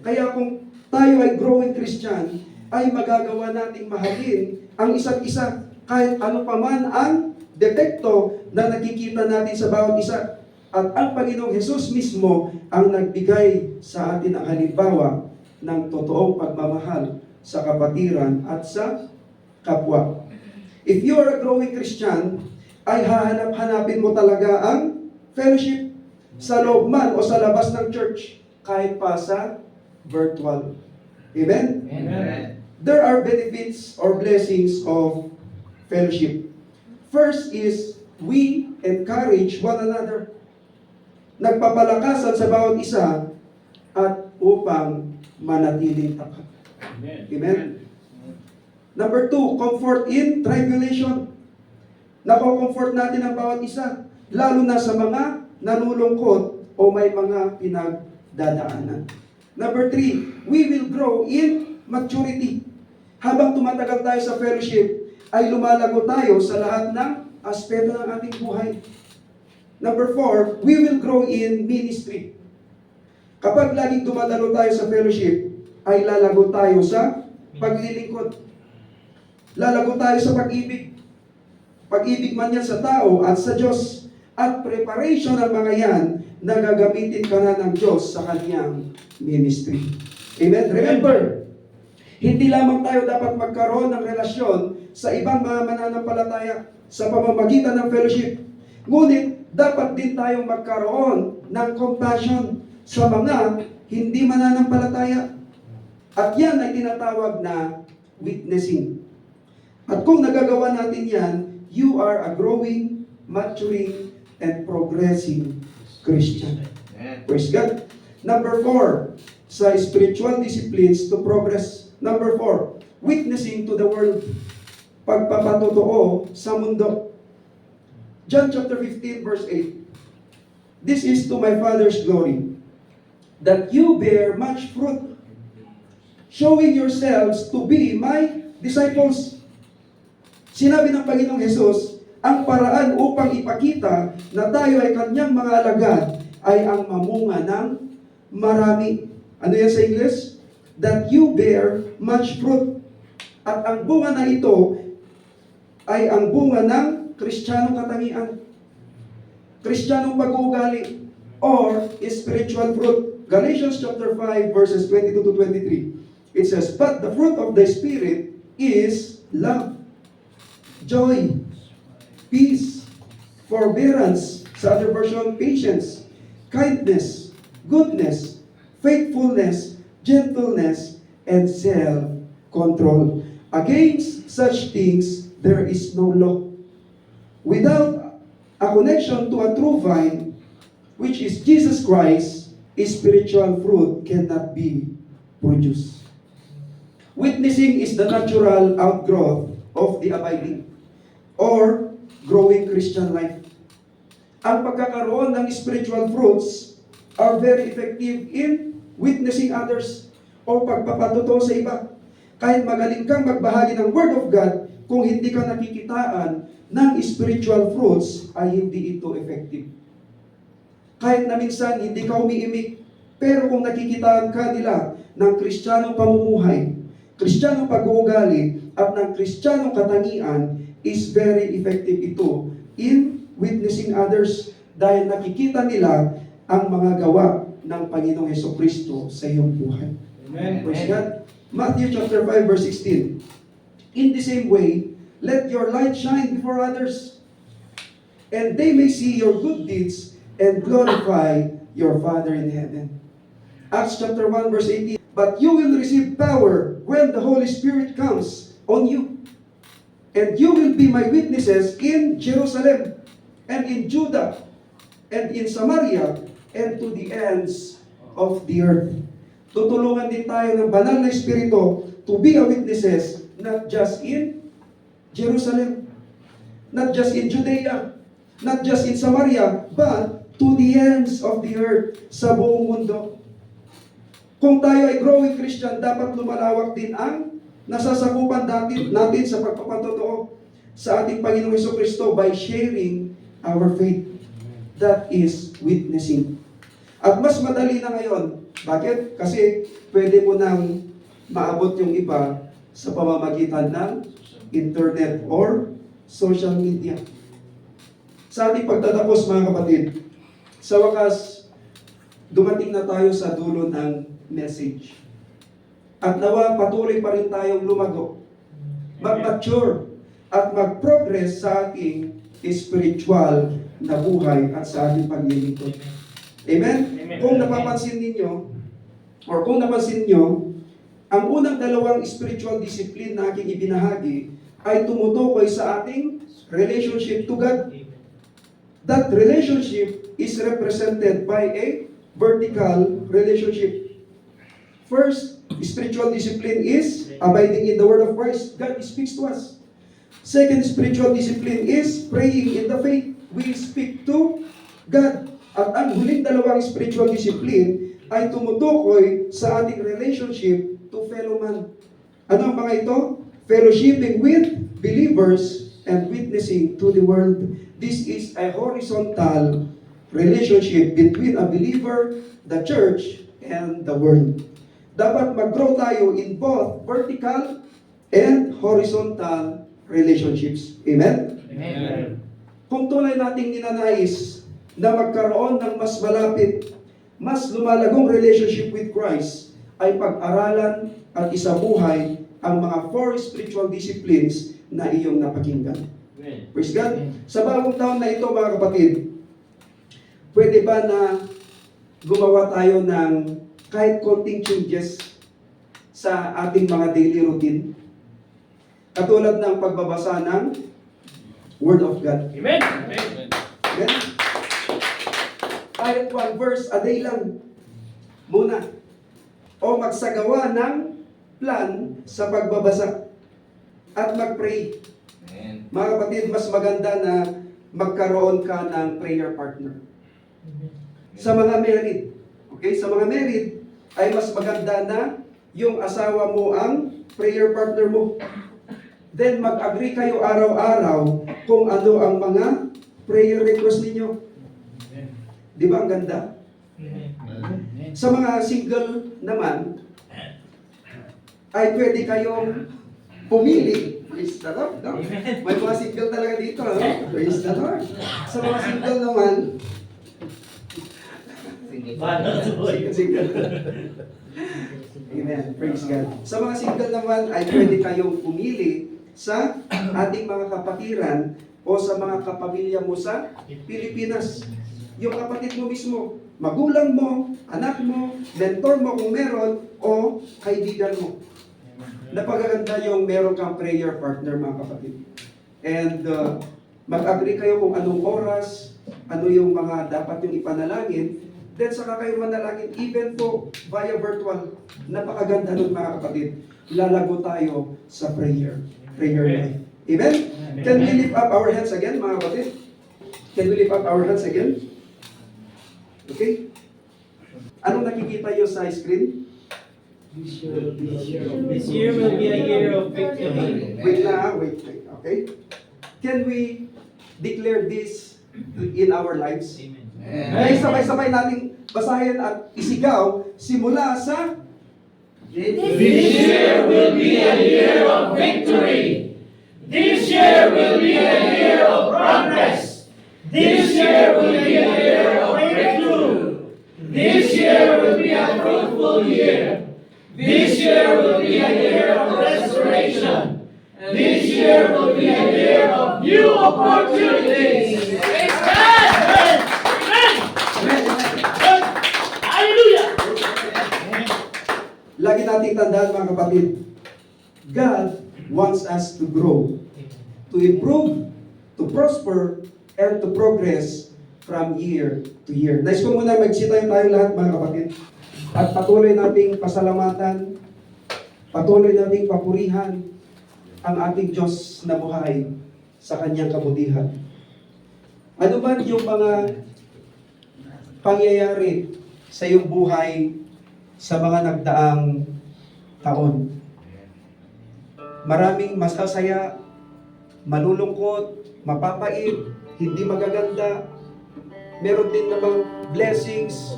Kaya kung tayo ay growing Christian, ay magagawa nating mahalin ang isa't isa kahit ano pa man ang depekto na nakikita natin sa bawat isa. At ang Panginoong Hesus mismo ang nagbigay sa atin ang halimbawa ng totoong pagmamahal sa kapatiran at sa kapwa. If you are a growing Christian, ay hahanap-hanapin mo talaga ang fellowship sa loob man o sa labas ng church, kahit pa sa virtual. Amen? Amen. There are benefits or blessings of fellowship. First is, we encourage one another. Nagpapalakasan sa bawat isa at upang manatiling tapat. Amen? Number 2, comfort in tribulation. Nako-comfort natin ang bawat isa, lalo na sa mga nanulungkot o may mga pinagdadaanan. Number 3, we will grow in maturity. Habang tumatagal tayo sa fellowship, ay lumalago tayo sa lahat ng aspeto ng ating buhay. Number 4, we will grow in ministry. Kapag laging dumadalo tayo sa fellowship, ay lalago tayo sa paglilingkod. Lalago tayo sa pag-ibig. Pag-ibig man yan sa tao at sa Diyos. At preparation ng mga yan na gagamitin ka na ng Diyos sa kanyang ministry. Amen? Remember, hindi lamang tayo dapat magkaroon ng relasyon sa ibang mga mananampalataya sa pamamagitan ng fellowship. Ngunit, dapat din tayong magkaroon ng compassion sa mga hindi mananampalataya. At yan ay tinatawag na witnessing. At kung nagagawa natin yan, you are a growing, maturing, and progressing Christian. Praise God. Number 4, sa spiritual disciplines to progress. Number 4, witnessing to the world. Pagpapatotoo sa mundo. John chapter 15 verse 8. This is to my Father's glory, that you bear much fruit, showing yourselves to be my disciples. Sinabi ng Panginoong Hesus, ang paraan upang ipakita na tayo ay kanyang mga alagad ay ang mamunga ng marami. Ano yan sa English? That you bear much fruit. At ang bunga na ito ay ang bunga ng Kristiyanong katangian, Kristiyanong pag-uugali, or spiritual fruit. Galatians chapter 5 verses 22 to 23. It says, but the fruit of the Spirit is love, joy, peace, forbearance, sa other version, patience, kindness, goodness, faithfulness, gentleness, and self-control. Against such things, there is no law. Without a connection to a true vine, which is Jesus Christ, spiritual fruit cannot be produced. Witnessing is the natural outgrowth of the abiding or growing Christian life. Ang pagkakaroon ng spiritual fruits are very effective in witnessing others o pagpapatotoo sa iba. Kahit magaling kang magbahagi ng Word of God, kung hindi ka nakikitaan ng spiritual fruits, ay hindi ito effective. Kahit na minsan hindi ka umiimik, pero kung nakikitaan ka nila ng Kristiyanong pamumuhay, Kristiyanong pag-uugali, at ng Kristiyanong katangian, is very effective ito in witnessing others dahil nakikita nila ang mga gawa ng Panginoong Hesukristo sa iyong buhay. Amen. Praise God. Matthew chapter 5 verse 16. In the same way, let your light shine before others, and they may see your good deeds and glorify your Father in heaven. Acts chapter 1 verse 18. But you will receive power when the Holy Spirit comes on you, and you will be my witnesses in Jerusalem, and in Judah, and in Samaria, and to the ends of the earth. Tutulungan din tayo ng banal na Espiritu to be a witnesses, not just in Jerusalem, not just in Judea, not just in Samaria, but to the ends of the earth, sa buong mundo. Kung tayo ay growing Christian, dapat lumalawak din ang nasasakupan natin sa pagpapatotoo sa ating Panginoong Hesukristo by sharing our faith. That is witnessing. At mas madali na ngayon. Bakit? Kasi pwede mo nang maabot yung iba sa pamamagitan ng internet or social media. Sa ating pagtatapos, mga kapatid, sa wakas, dumating na tayo sa dulo ng message. At nawa patuloy pa rin tayong lumago, mag-mature, at mag-progress sa ating spiritual na buhay at sa ating paglilingkod. Amen? Amen. Kung napapansin ninyo, or kung napansin nyo, ang unang dalawang spiritual discipline na aking ibinahagi ay tumutukoy sa ating relationship to God. That relationship is represented by a vertical relationship. First, spiritual discipline is abiding in the Word of Christ. God speaks to us. Second, spiritual discipline is praying in the faith. We speak to God. At ang huling dalawang spiritual discipline ay tumutukoy sa ating relationship to fellow man. Ano ang mga ito? Fellowshipping with believers and witnessing to the world. This is a horizontal relationship between a believer, the church, and the world. Dapat mag-grow tayo in both vertical and horizontal relationships. Amen? Amen. Kung tunay nating ninanais na magkaroon ng mas malapit, mas lumalagong relationship with Christ, ay pag-aralan at isabuhay ang mga 4 spiritual disciplines na iyong napakinggan. Amen. Praise God. Sa bagong taon na ito, mga kapatid, pwede ba na gumawa tayo ng kahit konting changes sa ating mga daily routine? Katulad ng pagbabasa ng Word of God. Amen. Amen. Amen? Kahit 1 verse a day lang muna. O magsagawa ng plan sa pagbabasa at mag-pray. Amen. Mga kapatid, mas maganda na magkaroon ka ng prayer partner. Sa mga married, okay? Sa mga married, ay mas maganda na yung asawa mo ang prayer partner mo. Then mag-agree kayo araw-araw kung ano ang mga prayer request ninyo. Di ba ang ganda? Sa mga single naman, ay pwede kayong pumili. Praise the Lord. No? May mga single talaga dito. No? Praise the Lord. Sa mga single naman, single. Amen. Praise God. Sa mga single naman, ay pwede kayong pumili sa ating mga kapatiran o sa mga kapamilya mo sa Pilipinas. Yung kapatid mo mismo, magulang mo, anak mo, mentor mo kung meron, o kaibigan mo. Napagaganda yung meron kang prayer partner, mga kapatid. And mag-agree kayo kung anong oras, ano yung mga dapat yung ipanalangin, then saka kayo manalangin, even po via virtual. Napakaganda nun, mga kapatid. Lalago tayo sa prayer life. Amen? Can we lift up our hands again, mga kapatid? Can we lift up our hands again? Okay? Anong nakikita nyo sa screen? This year will be a year of victory. Wait. Okay? Can we declare this in our lives? Ay, sabay-sabay nating basahin at isigaw simula sa This year will be a year of victory. This year will be a year of progress. This year will be a year of breakthrough. This year will be a fruitful year. This year will be a year of restoration. This year will be a year of new opportunities. Praise God! Amen! Hallelujah! Lagi nating tandaan, mga kapatid, God wants us to grow, to improve, to prosper, and to progress from year to year. Nais ko muna magsitayo tayo lahat, mga kapatid, at patuloy nating pasalamatan, patuloy nating papurihan ang ating Diyos na buhay sa Kanyang kabutihan. Ano ba yung mga pangyayari sa iyong buhay sa mga nagdaang taon? Maraming masasaya, malulungkot, mapapait, hindi magaganda. Meron din namang blessings,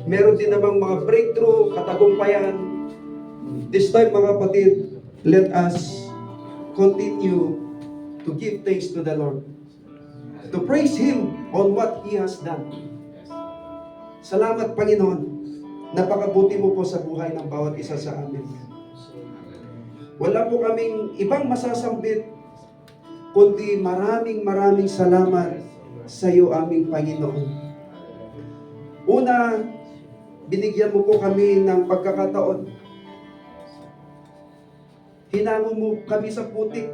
meron din namang mga breakthrough, katagumpayan. This time, mga kapatid, let us continue to give thanks to the Lord, to praise Him on what He has done. Salamat, Panginoon. Napakabuti mo po sa buhay ng bawat isa sa amin. Wala po kaming ibang masasambit, kundi maraming salamat sa iyo, aming Panginoon. Una, binigyan mo po kami ng pagkakataon. Hinango mo kami sa putik.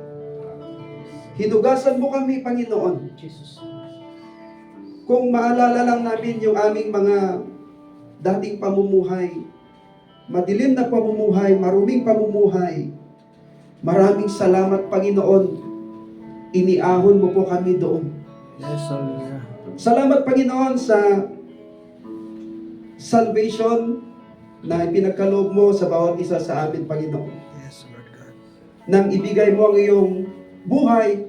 Hinugasan mo kami, Panginoon. Kung maalala lang namin yung aming mga dating pamumuhay, madilim na pamumuhay, maruming pamumuhay, maraming salamat, Panginoon. Iniahon mo po kami doon. Salamat, Panginoon, sa salvation na ipinagkaloob mo sa bawat isa sa amin, Panginoon. Nang ibigay mo ang iyong buhay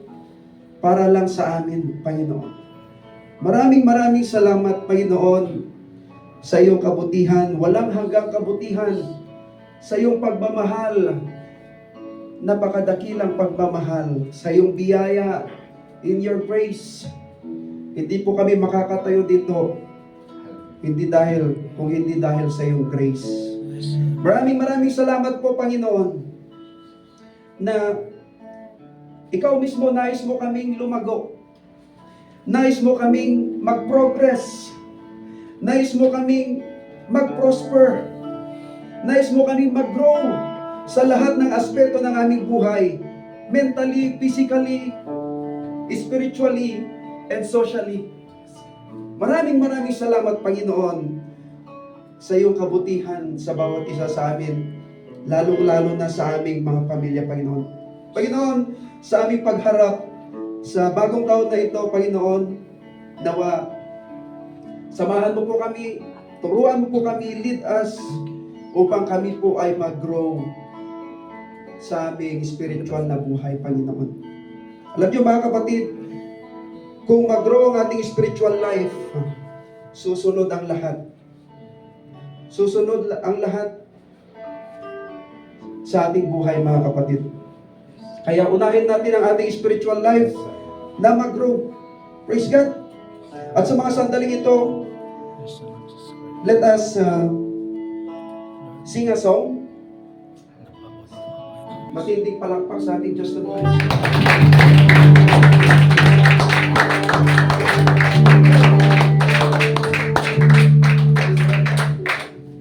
para lang sa amin, Panginoon. Maraming salamat, Panginoon, sa iyong kabutihan, walang hanggang kabutihan, sa iyong pagmamahal, napakadakilang pagmamahal, sa iyong biyaya, in your grace. Hindi po kami makakatayo dito, hindi dahil sa iyong grace. Maraming salamat po, Panginoon, na ikaw mismo nais mo kaming lumago. Nais mo kaming mag-progress. Nais mo kaming mag-prosper. Nais mo kaming mag-grow sa lahat ng aspeto ng aming buhay. Mentally, physically, spiritually, and socially. Maraming salamat, Panginoon, sa iyong kabutihan sa bawat isa sa amin, lalong-lalo na sa aming mga pamilya, Panginoon. Panginoon, sa aming pagharap sa bagong taon na ito, Panginoon, nawa Samahan mo po kami, turuan mo po kami, lead us upang kami po ay mag-grow sa aming spiritual na buhay, Panginoon. Alam niyo mga kapatid, kung mag-grow ang ating spiritual life, susunod ang lahat. Susunod ang lahat sa ating buhay, mga kapatid. Kaya unahin natin ang ating spiritual life na mag-grow. Praise God. At sa mga sandaling ito, let us sing a song. Matinding palakpak sa ating Diyos na buhay.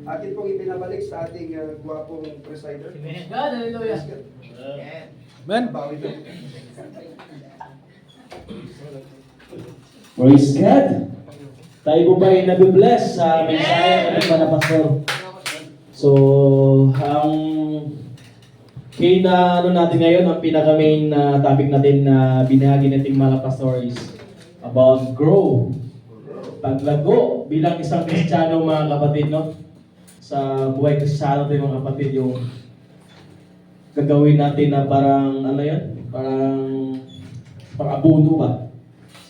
Akin pong ibinabalik sa ating guwapong presider. Amen. God, hallelujah. Amen. Bawi ito. Praise God! Tayo po ba ay nabibless sa mensahe ng mga pastor? So, ang natin ngayon, ang pinaka-main na topic natin na binahagi natin mga pastor is about grow. Paglago bilang isang Kristiyano, mga kapatid, no? Sa buhay Kristiyano tayo, mga kapatid, yung gagawin natin na parang, ano yan? Parang abono ba?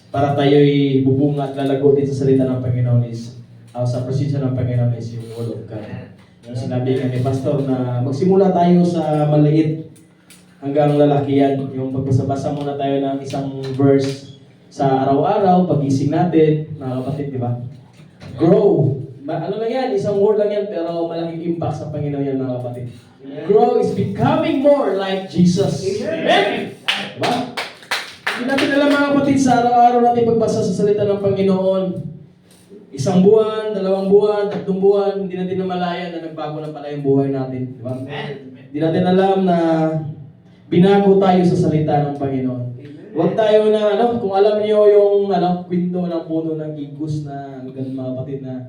Para tayo'y bubunga at lalago din sa salita ng Panginoon is, sa presensya ng Panginoon is yung Word of God. Yung sinabi nga ni Pastor na magsimula tayo sa maliit hanggang lalaki yan. Yung pagbasa-basa muna tayo ng isang verse sa araw-araw, pagising natin, mga kapatid, di ba? Grow. Ano lang yan, isang word lang yan, pero malaking impact sa Panginoon yan, mga kapatid. Grow is becoming more like Jesus. Amen! Diba? Hindi natin alam, mga kapatid, sa araw-araw natin pagbasa sa salita ng Panginoon, isang buwan, 2 buwan, 3 buwan, hindi natin namalayan na nagbago na pala yung buhay natin. Di ba? Hindi natin alam na binago tayo sa salita ng Panginoon. Huwag tayo na, kung alam niyo yung kwento ng puno ng igus na ganun, mga kapatid, na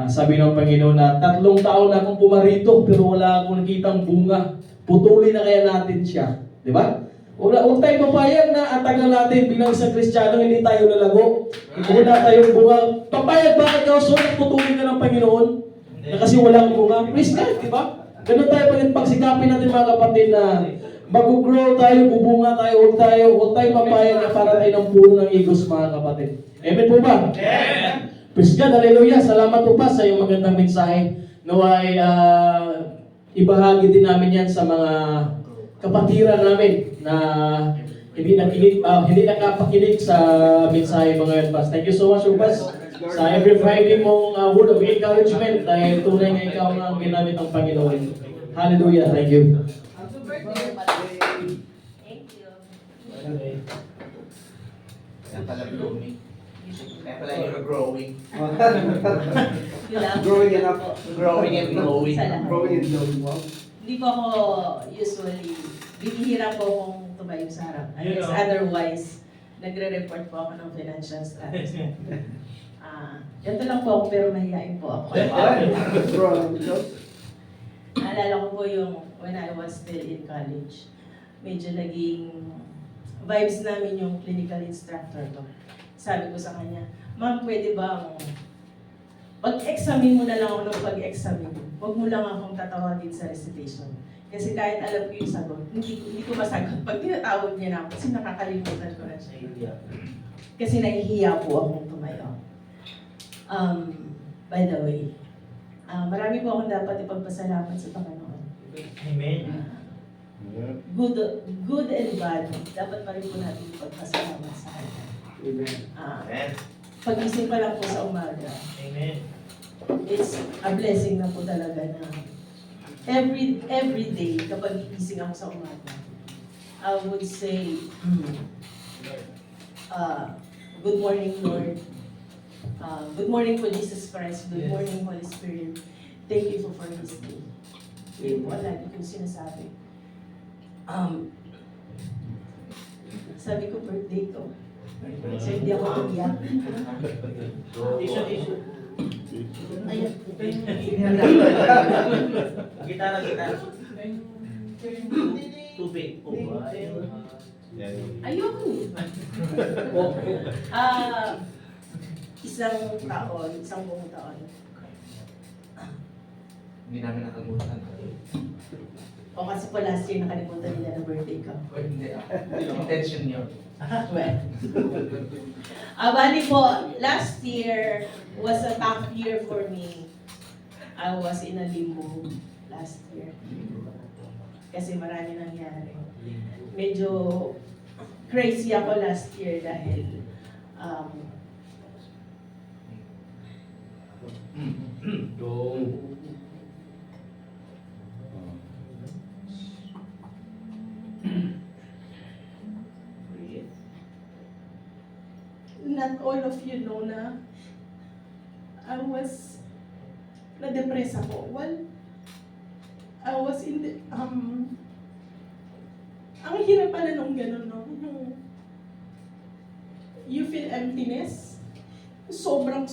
sabi ng Panginoon na 3 taon na akong pumarito pero wala akong nakitang bunga. Putulin na kaya natin siya. Di ba? Huwag tayo papayag na ang tagal natin bilang isang Kristiyano, hindi tayo lalago. Wala tayong bunga. Papayag ba ikaw so putulin ka ng Panginoon? Na kasi walang bunga. Praise God, di ba? Ganun tayo pagsikapin natin, mga kapatid, na mag-grow tayo, bubunga tayo, huwag tayo papayag na para tayo ng puno ng igos, mga kapatid. Amen po ba? Amen! Praise God, hallelujah. Salamat po pa sa iyong magandang mensahe. Naway ibahagi din namin yan sa mga kapatiran namin na hindi nakapakinig sa mensahe mga Pas. Thank you so much, Pas, sa every Friday mong word of encouragement dahil tunay nga ikaw ang ginamit ng Panginoon. Hallelujah. Thank you. Thank you. Kaya pala blooming. Kaya pala you're growing. Growing enough. Growing and growing. Salamat. Growing and growing. Wow. Hindi po ako usually, bibihira po akong tumayo sa harap. Unless Ayun, no? otherwise, nagre-report po ako ng financial status. Ganito lang po ako pero mahihain po ako. Naalala ko po yung when I was still in college, medyo naging vibes namin yung clinical instructor ko. Sabi ko sa kanya, ma'am, pwede ba pag-examine mo na lang ako ng pag-examine. Huwag mo lang akong tatawagin sa recitation. Kasi kahit alam ko yung sagot, hindi ko masagot. Pag tinatawag niya na ako, kasi nakakalimutan ko na siya. Kasi nahihiya po akong tumayo. By the way, marami po akong dapat ipagpasalamat sa Panginoon. Amen. Good and bad, dapat pa rin po natin ipagpasalamat sa Kanya. Amen. Pag-isip pa lang po sa umaga, Amen. it's a blessing na po talaga na every day kapag iising ako sa umaga, I would say, good morning, Lord. Good morning po, Jesus Christ. Good morning, Holy Spirit. Thank you for this day. Yun po, lagi ko sinasabi. Sabi ko, birthday ko. So, hindi ako iiyak. Issue. Ayan. Gitara. Tubig. Ayun. isang buong taon. Hindi namin nakalimutan. O kasi po last year nakalimutan nila na birthday ko. Hindi. Intention yun. Well, bali po, last year was a tough year for me. I was in a limbo last year. Kasi marami nangyari. Medyo crazy ako last year dahil not all of you know na I was na-depress ako. Well, I was in the, ang hirap pala nung gano'n, no? You feel emptiness. Sobra.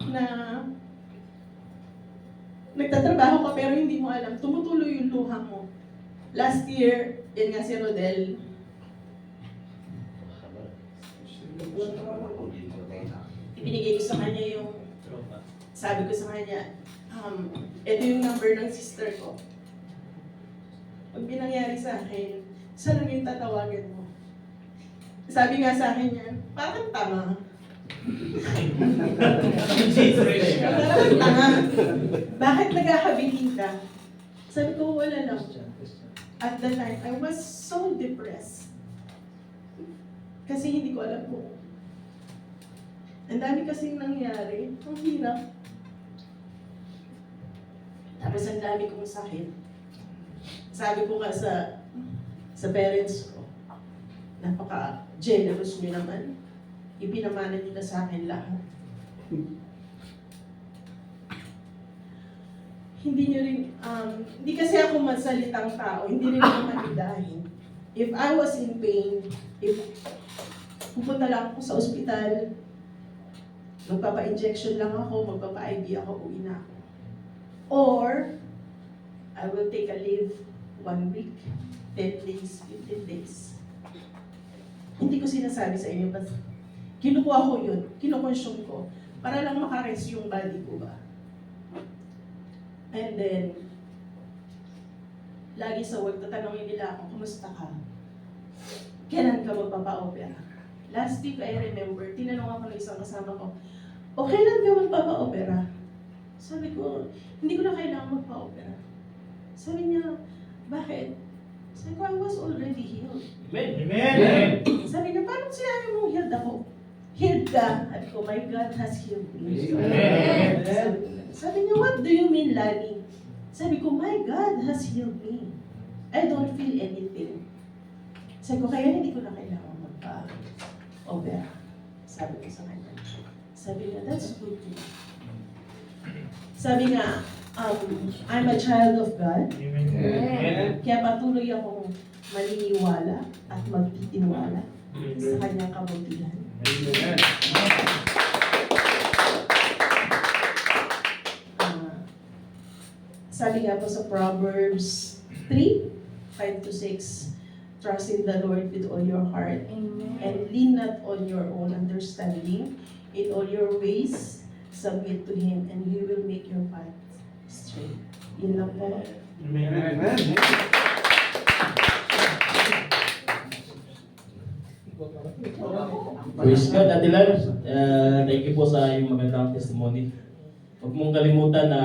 Na nagtatrabaho ka pero hindi mo alam, tumutuloy yung luha mo. Last year, yun nga si Rodel, ibinigay ko sa kanya yung, sabi ko sa kanya, ito yung number ng sister ko. Pag binangyari sa akin, siya lang yung tatawagan mo. Sabi nga sa akin yan, parang tama. Parang tama. Bakit naghahabili ka? Sabi ko, wala lang. At that time, I was so depressed. Kasi hindi ko alam kung ang dami kasing nangyari. Ang hirap. Tapos ang dami kong sakit. Sabi ko nga sa parents ko, napaka-generous nyo naman. Ipinamana nyo na sa akin lahat. Hindi nyo rin, hindi kasi ako magsalitang tao, hindi rin ako malidahin. If I was in pain, if pupunta lang ako sa ospital, magpapa-injection lang ako, magpapa-IV ako, uwi na ako. Or, I will take a leave 1 week, 10 days, 15 days. Hindi ko sinasabi sa inyo, basta kinukuha ko yun, kinukonsume ko, para lang makarest yung body ko ba. And then, lagi sa work, tatanungin nila ako, kumusta ka? Kailan ka magpapa-opera? Last week, I remember, tinanong ako ng isang kasama ko, o kailan ka magpapa-opera? Sabi ko, hindi ko na kailangan magpa-opera. Sabi niya, bakit? Sabi ko, I was already healed. Amen. Sabi niya, paano sinabi mong healed ako? Healed ka. Sabi ko, my God has healed me. Amen. Sabi niya, what do you mean, Lani? Sabi ko, my God has healed me. I don't feel anything. Sabi ko, kaya hindi ko na kailangan magpa-opera. Sabi ko sa kanya. Sabi niya, that's good too. Sabi nga, I'm a child of God. Amen. Kaya patuloy akong maniniwala at magtitiwala sa kanyang kabutihan. Amen. Sabi nga po sa Proverbs 3, 5-6, trust in the Lord with all your heart and lean not on your own understanding. In all your ways, submit to Him and He will make your path straight. Yun lang po. Amen. Praise God, Ate Lan. Thank you po sa iyong magandang testimony. Huwag mong kalimutan na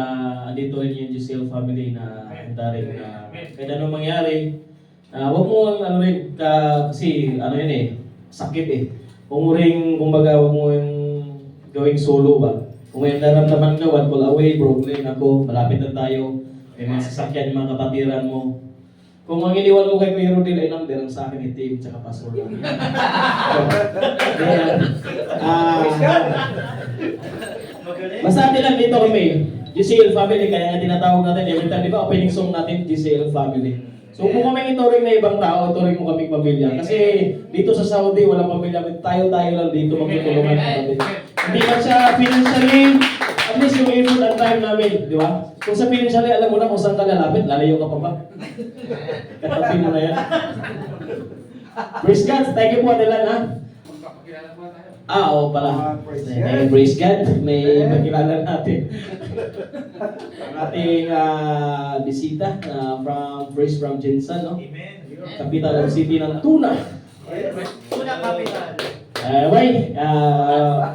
andito rin yung Giselle family na handa rin na kahit anong mangyari. Huwag mo kasi yun sakit Huwag mo rin, kumbaga, huwag mo yung gawing solo ba. Kung may naramdaman ka, one call away, broken ako, malapit na tayo. May mga sasakyan, mga kapatiran mo. Kung ang iniwan mo kay Kuya Rodel ay number, ang sa akin Tim, tsaka Pastor lang. Basta atin lang dito kami, GCL family, kaya nga tinatawag natin every time, di ba, opening song natin, GCL family. So kung kami ituring na ibang tao, ituring mo kaming pamilya. Kasi dito sa Saudi, walang pamilya, tayo-tayo lang dito magtutulungan natin. Hindi man siya financially, at least yung effort and time namin, di ba? Kung sa financially, alam mo na kung saan ka lalapit, lalayo ka pa ba? Katapi mo na yan. Praise God, thank you po, Adelan, ha? Oo pala. Praise Praise, God. God. May makilala natin. Ang ating bisita from Praise from Jensen, no? Capital of City ng Tuna. Tuna capital. Way,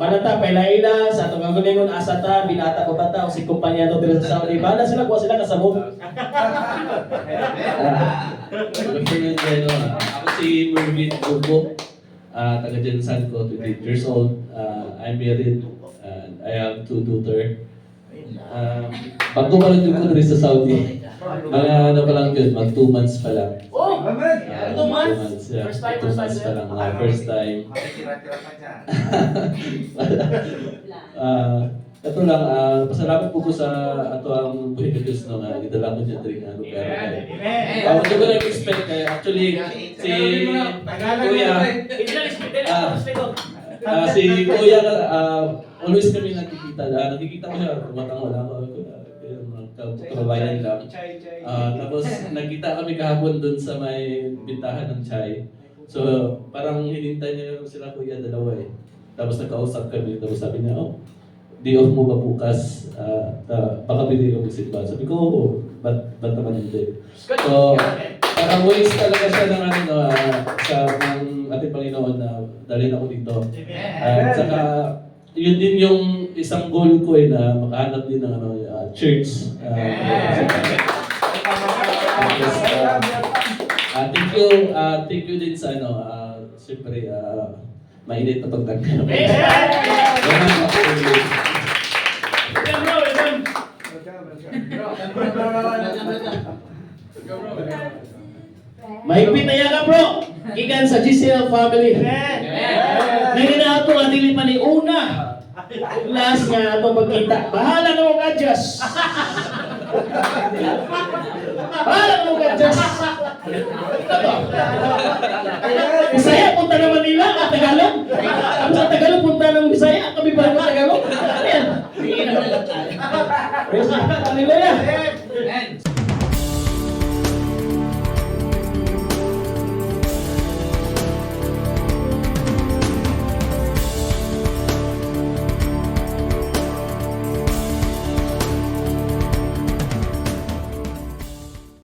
panata, pailaila, sa itong kagulingon, asata, binata ko bata, o si kumpanya to dito sa Saudi. Bala sila, kuha sila kasabog. Good afternoon, Jeno. Ako si Mervin Burgo, taga Jensan ko, 28 years old. I'm married and I have 2 daughters. Bago pa lang ko rin sa Saudi. Mga ano pa lang yun, mag 2 months pa lang. Oh! Amen. 2 months? Yeah, First time, 2 months pa lang. First time. Ito lang, pasalamat po ko sa ato ang buhay ng Diyos no, nga idala ko dyan rin ang lugar. Hindi ko nag-expect kaya actually si Kuya si Kuya always kami nakikita. Nakikita ko siya, tumatang wala ko. Kababayan lang. Tapos nagkita kami kahapon doon sa may bintahan ng chai. So parang hinintay niya sila Kuya dalawa eh. Tapos nagkausap kami, tapos sabi niya, oh, day off mo ba bukas? Baka bili ko magsimba. Sabi ko, oo, ba't naman hindi? So, parang ways talaga siya ng ano, sa ng ating Panginoon na dalhin ako dito. At saka, yun din yung isang goal ko eh, na makahanap din ng church. Thank you din sa siyempre, mainit na pagtagkap. Mahigpit na yan bro! Gikan sa GCL family. Ngayon na ito ang dili pa ni una. Last nga ito magkita. Bahala na mo ka-adjust. Bahala na mo ka-adjust. Bisaya punta naman nila at Tagalog. Tapos sa Tagalog punta ng Bisaya. Kami pa ng Tagalog. Ayan. Praise God. Hallelujah.